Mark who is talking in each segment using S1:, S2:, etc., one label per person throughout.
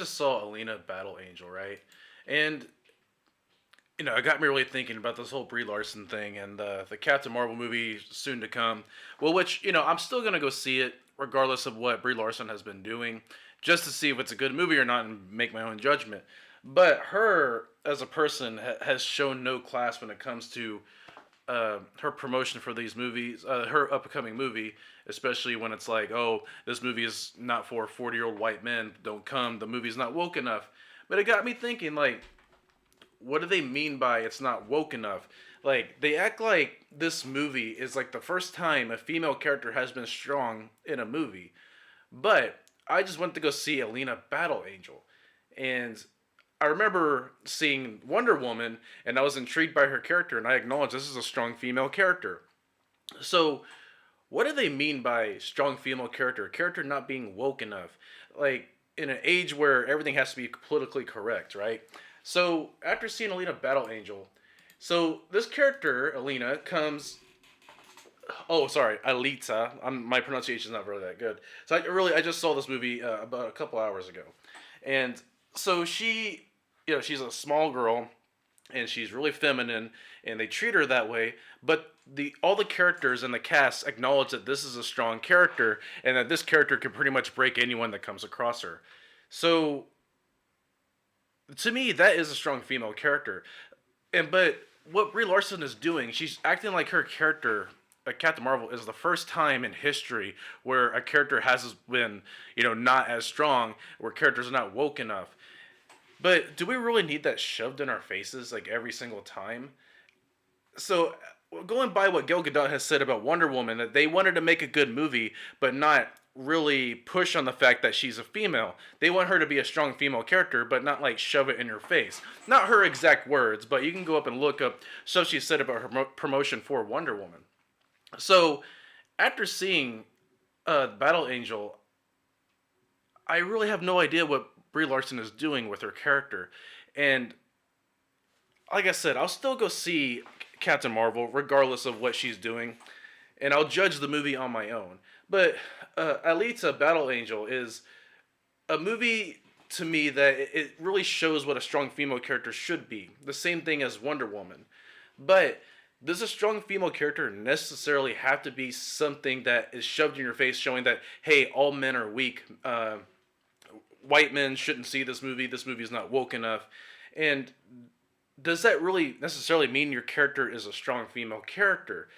S1: just saw Alina Battle Angel, right? And it got me really thinking about this whole Brie Larson thing and the Captain Marvel movie soon to come. Well, which I'm still gonna go see it regardless of what Brie Larson has been doing, just to see if it's a good movie or not and make my own judgment. But her as a person has shown no class when it comes to her promotion for these movies, her upcoming movie, especially when it's like, oh, this movie is not for 40-year-old white men. Don't come. The movie's not woke enough. But it got me thinking, like, what do they mean by it's not woke enough? Like, they act like this movie is like the first time a female character has been strong in a movie. But I just went to go see Alina Battle Angel. And I remember seeing Wonder Woman, and I was intrigued by her character, and I acknowledge this is a strong female character. So, what do they mean by strong female character? A character not being woke enough, like in an age where everything has to be politically correct, right? So, after seeing Alina Battle Angel, so this character Alina comes. Oh, sorry, Alita. My pronunciation is not really that good. So I just saw this movie about a couple hours ago, and so she's a small girl and she's really feminine and they treat her that way, but the all the characters in the cast acknowledge that this is a strong character and that this character can pretty much break anyone that comes across her. So to me that is a strong female character. But what Brie Larson is doing, she's acting like her character Captain Marvel is the first time in history where a character has been, not as strong, where characters are not woke enough. But do we really need that shoved in our faces like every single time? So, going by what Gal Gadot has said about Wonder Woman, that they wanted to make a good movie, but not really push on the fact that she's a female. They want her to be a strong female character, but not like shove it in your face. Not her exact words, but you can go up and look up stuff she said about her promotion for Wonder Woman. So, after seeing Battle Angel, I really have no idea what Brie Larson is doing with her character. And like I said, I'll still go see Captain Marvel regardless of what she's doing, and I'll judge the movie on my own. But Alita Battle Angel is a movie to me that it really shows what a strong female character should be. The same thing as Wonder Woman. But does a strong female character necessarily have to be something that is shoved in your face, showing that, hey, all men are weak? White men shouldn't see this movie. This movie is not woke enough. And does that really necessarily mean your character is a strong female character?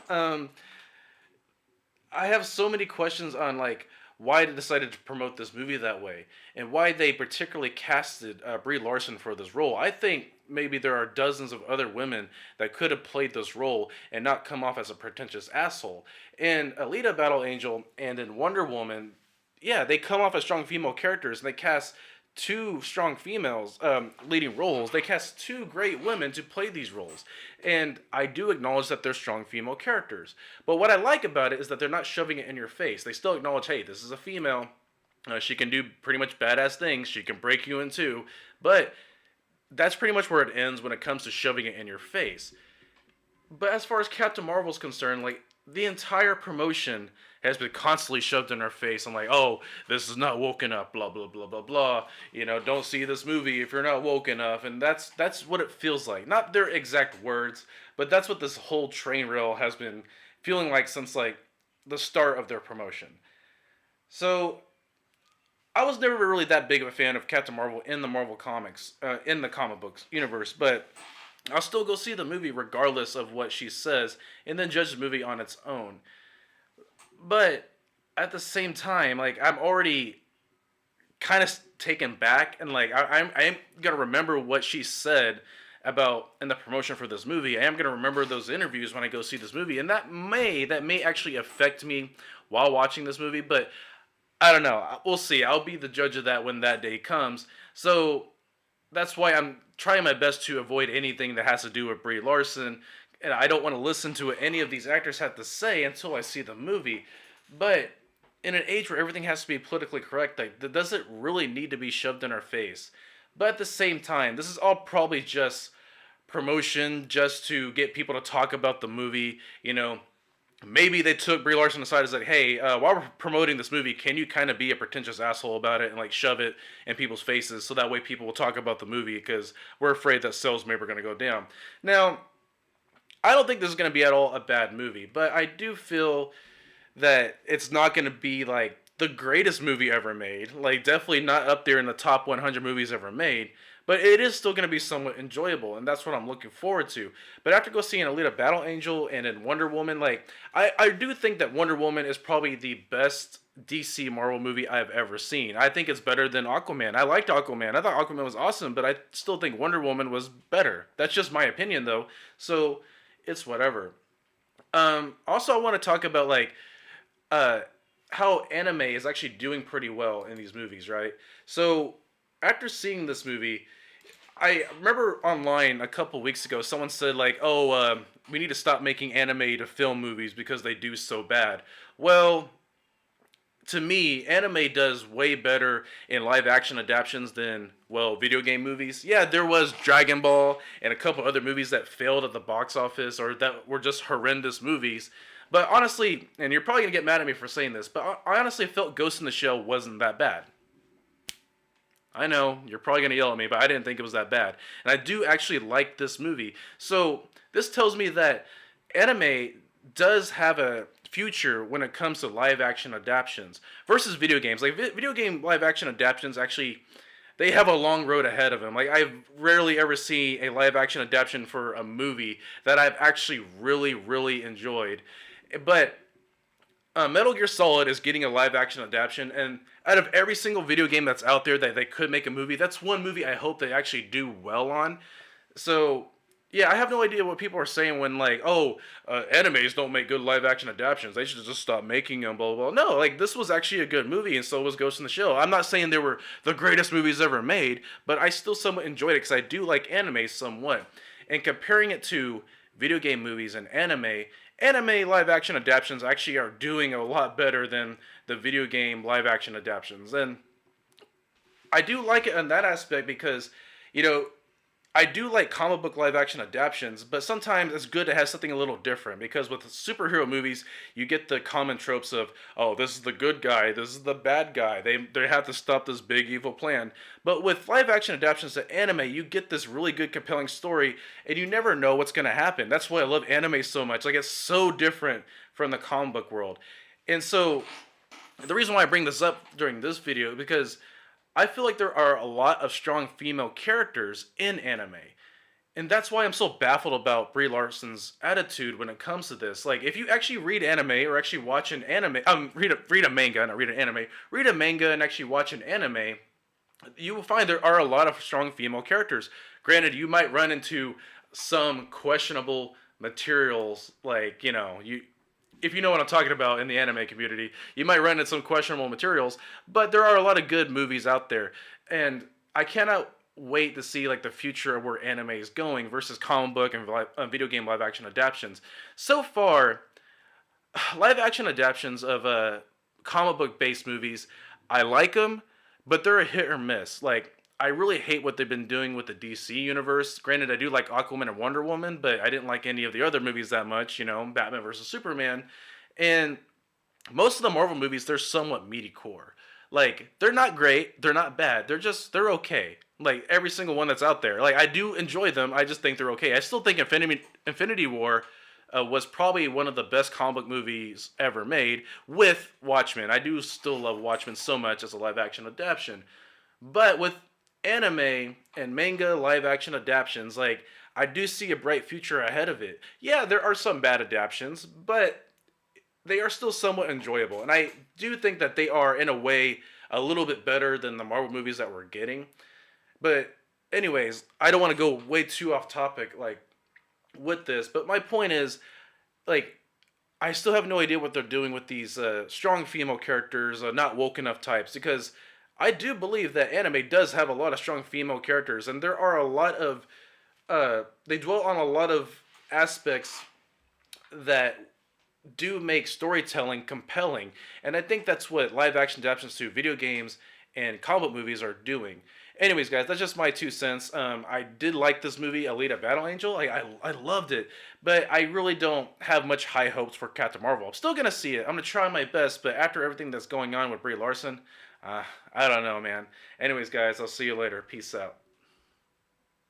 S1: um, I have so many questions on like why they decided to promote this movie that way and why they particularly casted Brie Larson for this role. I think maybe there are dozens of other women that could have played this role and not come off as a pretentious asshole. In Alita Battle Angel and in Wonder Woman, yeah, they come off as strong female characters and they cast two strong females leading roles. They cast two great women to play these roles. And I do acknowledge that they're strong female characters. But what I like about it is that they're not shoving it in your face. They still acknowledge, hey, this is a female. She can do pretty much badass things. She can break you in two. But that's pretty much where it ends when it comes to shoving it in your face. But as far as Captain Marvel's concerned, like, the entire promotion has been constantly shoved in our face. I'm like, oh, this is not woke enough, blah blah blah blah blah. Don't see this movie if you're not woke enough, and that's what it feels like. Not their exact words, but that's what this whole train rail has been feeling like since like the start of their promotion. So I was never really that big of a fan of Captain Marvel in the Marvel comics, in the comic books universe, but I'll still go see the movie regardless of what she says, and then judge the movie on its own. But at the same time, like I'm already kind of taken back, and like I'm gonna remember what she said about in the promotion for this movie. I am gonna remember those interviews when I go see this movie, and that may actually affect me while watching this movie. But I don't know. We'll see. I'll be the judge of that when that day comes. So that's why I'm trying my best to avoid anything that has to do with Brie Larson, and I don't want to listen to what any of these actors have to say until I see the movie. But in an age where everything has to be politically correct, like, does it really need to be shoved in our face? But at the same time, this is all probably just promotion, just to get people to talk about the movie, maybe they took Brie Larson aside and said, "Hey, while we're promoting this movie, can you kind of be a pretentious asshole about it and like shove it in people's faces so that way people will talk about the movie because we're afraid that sales maybe are going to go down." Now, I don't think this is going to be at all a bad movie, but I do feel that it's not going to be like the greatest movie ever made. Like, definitely not up there in the top 100 movies ever made. But it is still going to be somewhat enjoyable, and that's what I'm looking forward to. But after go seeing Alita Battle Angel and then Wonder Woman, like, I do think that Wonder Woman is probably the best DC Marvel movie I've ever seen. I think it's better than Aquaman. I liked Aquaman. I thought Aquaman was awesome, but I still think Wonder Woman was better. That's just my opinion, though. So it's whatever. Also, I want to talk about like uh, how anime is actually doing pretty well in these movies, right? So after seeing this movie, I remember online a couple weeks ago, someone said like, "Oh, we need to stop making anime to film movies because they do so bad." Well, to me, anime does way better in live action adaptations than, well, video game movies. Yeah, there was Dragon Ball and a couple other movies that failed at the box office or that were just horrendous movies. But honestly, and you're probably gonna get mad at me for saying this, but I honestly felt Ghost in the Shell wasn't that bad. I know, you're probably gonna yell at me, but I didn't think it was that bad. And I do actually like this movie. So this tells me that anime does have a future when it comes to live action adaptations versus video games. Like video game live action adaptations actually they have a long road ahead of them. Like I've rarely ever seen a live action adaptation for a movie that I've actually really enjoyed. But Metal Gear Solid is getting a live action adaptation, and out of every single video game that's out there that they could make a movie, that's one movie I hope they actually do well on. So, yeah, I have no idea what people are saying when, like, oh, animes don't make good live action adaptations. They should just stop making them, blah, blah, blah. No, like, this was actually a good movie, and so was Ghost in the Shell. I'm not saying they were the greatest movies ever made, but I still somewhat enjoyed it because I do like anime somewhat. And comparing it to video game movies and anime live action adaptations actually are doing a lot better than the video game live action adaptations. And I do like it in that aspect because, you know, I do like comic book live action adaptations, but sometimes it's good to have something a little different because with superhero movies, you get the common tropes of, oh, this is the good guy, this is the bad guy. They have to stop this big evil plan. But with live action adaptations to anime, you get this really good compelling story and you never know what's going to happen. That's why I love anime so much. Like it's so different from the comic book world. And so the reason why I bring this up during this video is because I feel like there are a lot of strong female characters in anime. And that's why I'm so baffled about Brie Larson's attitude when it comes to this. Like, if you actually read anime or actually watch an anime, read a manga, not read an anime, read a manga and actually watch an anime, you will find there are a lot of strong female characters. Granted, you might run into some questionable materials, like, if you know what I'm talking about in the anime community, you might run into some questionable materials, but there are a lot of good movies out there. And I cannot wait to see like the future of where anime is going versus comic book and video game live action adaptations. So far, live action adaptations of comic book based movies, I like them, but they're a hit or miss. Like I really hate what they've been doing with the DC universe. Granted, I do like Aquaman and Wonder Woman, but I didn't like any of the other movies that much, Batman versus Superman. And most of the Marvel movies, they're somewhat meaty-core. Like, they're not great, they're not bad, they're okay. Like, every single one that's out there. Like, I do enjoy them, I just think they're okay. I still think Infinity War was probably one of the best comic book movies ever made with Watchmen. I do still love Watchmen so much as a live-action adaptation. But with anime and manga live action adaptations, like I do see a bright future ahead of it. Yeah, there are some bad adaptations, but they are still somewhat enjoyable. And I do think that they are in a way a little bit better than the Marvel movies that we're getting. But anyways, I don't want to go way too off topic like with this, but my point is like I still have no idea what they're doing with these strong female characters, not woke enough types, because I do believe that anime does have a lot of strong female characters, and there are a lot of they dwell on a lot of aspects that do make storytelling compelling, and I think that's what live action adaptations to video games and comic book movies are doing. Anyways, guys, that's just my 2 cents. I did like this movie, Alita Battle Angel. I loved it, but I really don't have much high hopes for Captain Marvel. I'm still gonna see it. I'm gonna try my best, but after everything that's going on with Brie Larson, I don't know, man. Anyways, guys, I'll see you later. Peace out.